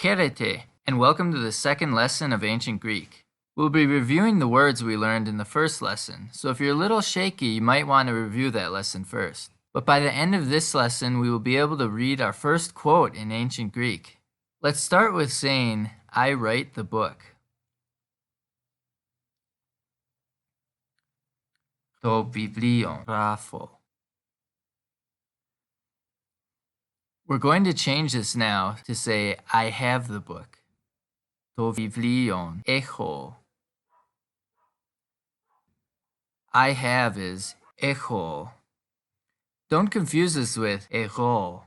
Χαίρετε, and welcome to the second lesson of Ancient Greek. We'll be reviewing the words we learned in the first lesson, so if you're a little shaky, you might want to review that lesson first. But by the end of this lesson, we will be able to read our first quote in Ancient Greek. Let's start with saying, I write the book. To biblion grapho. We're going to change this now to say, I have the book. To biblion echo. I have is echo. Don't confuse this with echo.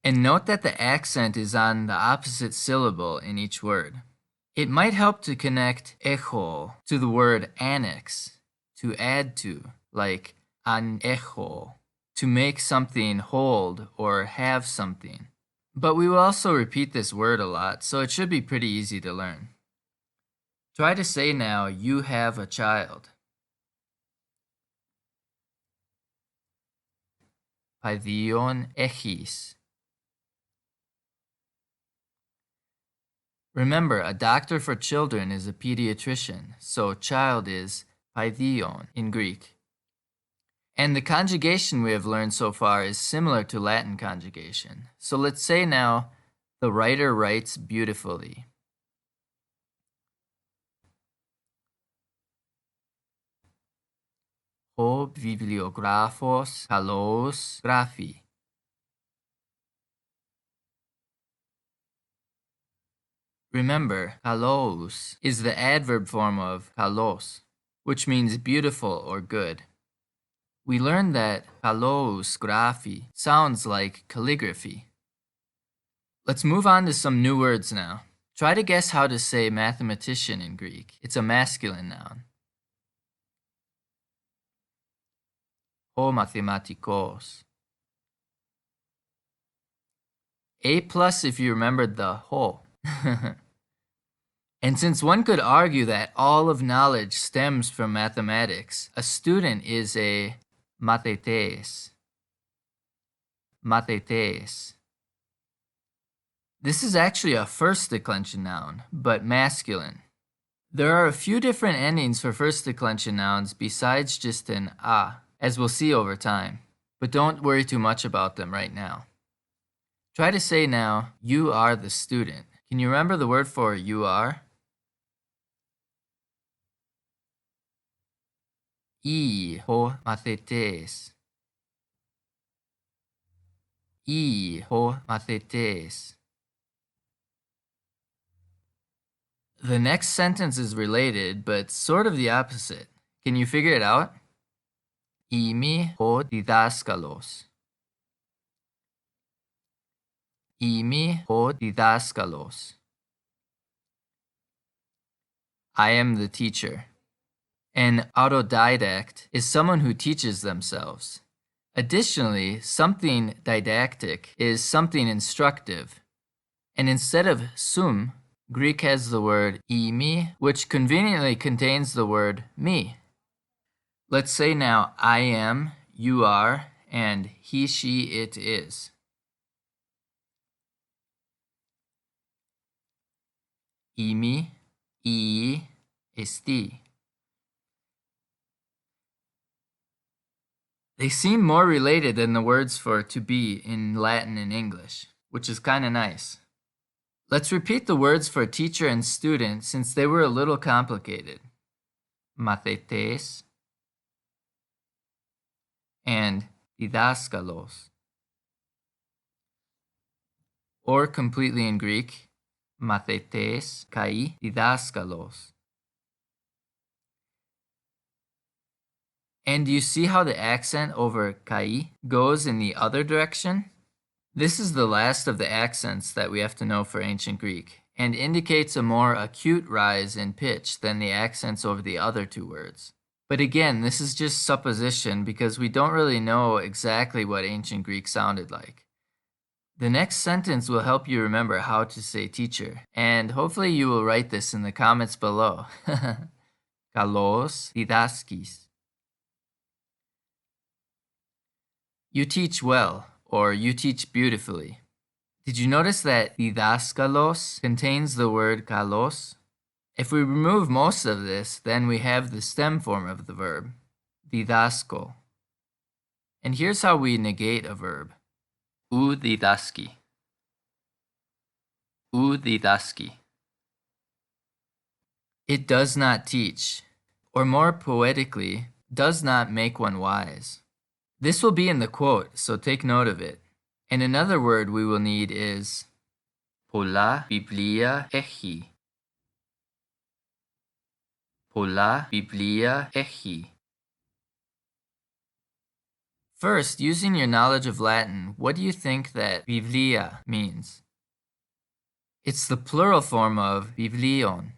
And note that the accent is on the opposite syllable in each word. It might help to connect echo to the word annex, to add to, like an echo, to make something hold or have something. But we will also repeat this word a lot, so it should be pretty easy to learn. Try to say now, you have a child. Paidion echis. Remember, a doctor for children is a pediatrician, so child is paidion in Greek. And the conjugation we have learned so far is similar to Latin conjugation. So let's say now, the writer writes beautifully. O bibliographos kalos graphi. Remember, kalos is the adverb form of kalos, which means beautiful or good. We learned that kalos graphi sounds like calligraphy. Let's move on to some new words now. Try to guess how to say mathematician in Greek. It's a masculine noun. O mathematikos. A+ if you remembered the ho. And since one could argue that all of knowledge stems from mathematics, a student is a mathetes. Mathetes. This is actually a first declension noun, but masculine. There are a few different endings for first declension nouns besides just an a, as we'll see over time. But don't worry too much about them right now. Try to say now, you are the student. Can you remember the word for you are? Ho mathetes. Ho mathetes. The next sentence is related, but sort of the opposite. Can you figure it out? Imi ho didaskalos. Imi ho didaskalos. I am the teacher. An autodidact is someone who teaches themselves. Additionally, something didactic is something instructive. And instead of sum, Greek has the word imi, which conveniently contains the word me. Let's say now, I am, you are, and he, she, it is. Imi, esti. They seem more related than the words for to be in Latin and English, which is kind of nice. Let's repeat the words for teacher and student since they were a little complicated. Mathetes and didaskalos. Or completely in Greek, mathetes kai didaskalos. And do you see how the accent over kai goes in the other direction? This is the last of the accents that we have to know for Ancient Greek, and indicates a more acute rise in pitch than the accents over the other two words. But again, this is just supposition because we don't really know exactly what Ancient Greek sounded like. The next sentence will help you remember how to say teacher, and hopefully you will write this in the comments below. Kalos didaskis. You teach well, or you teach beautifully. Did you notice that didaskalos contains the word kalos? If we remove most of this, then we have the stem form of the verb, didasko. And here's how we negate a verb. U didaski. U didaski. It does not teach, or more poetically, does not make one wise. This will be in the quote, so take note of it. And another word we will need is pola biblia echi. Pola biblia echi. First, using your knowledge of Latin, what do you think that biblia means? It's the plural form of biblion.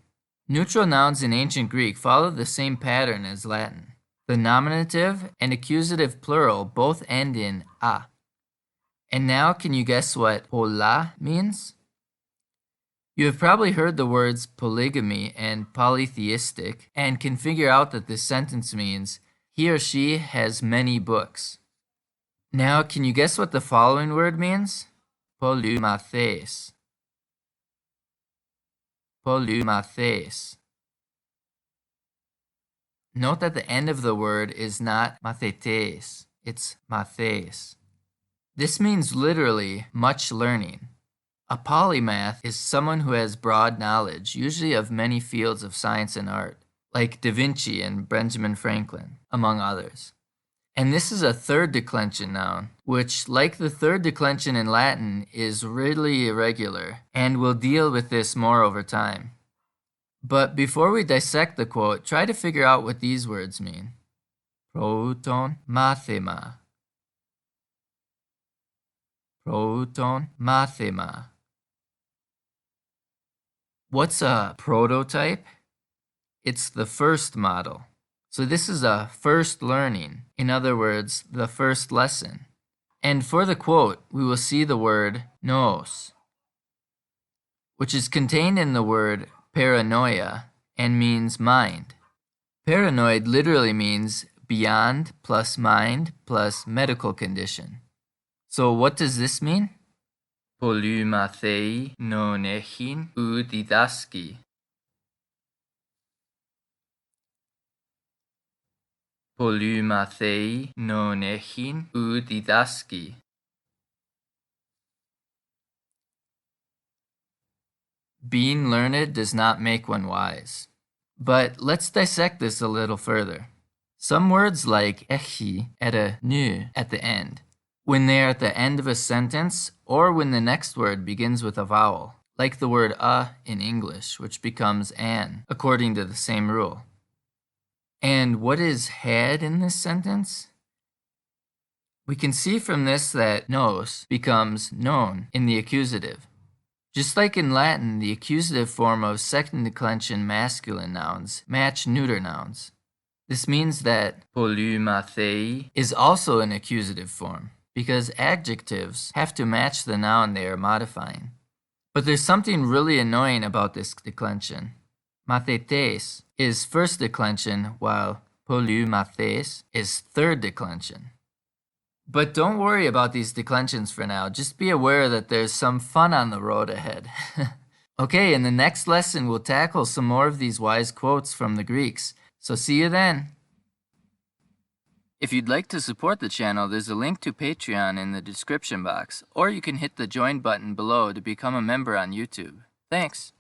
Neutral nouns in ancient Greek follow the same pattern as Latin. The nominative and accusative plural both end in a. And now, can you guess what pola means? You have probably heard the words polygamy and polytheistic and can figure out that this sentence means he or she has many books. Now, can you guess what the following word means? Polymathes. Polymathes. Note that the end of the word is not mathetes, it's mathes. This means literally much learning. A polymath is someone who has broad knowledge, usually of many fields of science and art, like Da Vinci and Benjamin Franklin, among others. And this is a third declension noun, which, like the third declension in Latin, is really irregular, and we'll deal with this more over time. But before we dissect the quote, try to figure out what these words mean. Proton mathema. Proton mathema. What's a prototype? It's the first model. So this is a first learning. In other words, the first lesson. And for the quote, we will see the word nous, which is contained in the word paranoia and means mind. Paranoid literally means beyond plus mind plus medical condition. So what does this mean? Polymathei non echin ou didaski. Polymathei non echin ou didaski. Being learned does not make one wise. But let's dissect this a little further. Some words like echi add a nu at the end, when they are at the end of a sentence or when the next word begins with a vowel, like the word a in English, which becomes an, according to the same rule. And what is had in this sentence? We can see from this that nos becomes non in the accusative. Just like in Latin, the accusative form of second declension masculine nouns match neuter nouns. This means that polymathei is also an accusative form, because adjectives have to match the noun they are modifying. But there's something really annoying about this declension. Mathetes is first declension, while polymathes is third declension. But don't worry about these declensions for now. Just be aware that there's some fun on the road ahead. Okay, in the next lesson, we'll tackle some more of these wise quotes from the Greeks. So see you then. If you'd like to support the channel, there's a link to Patreon in the description box, or you can hit the join button below to become a member on YouTube. Thanks.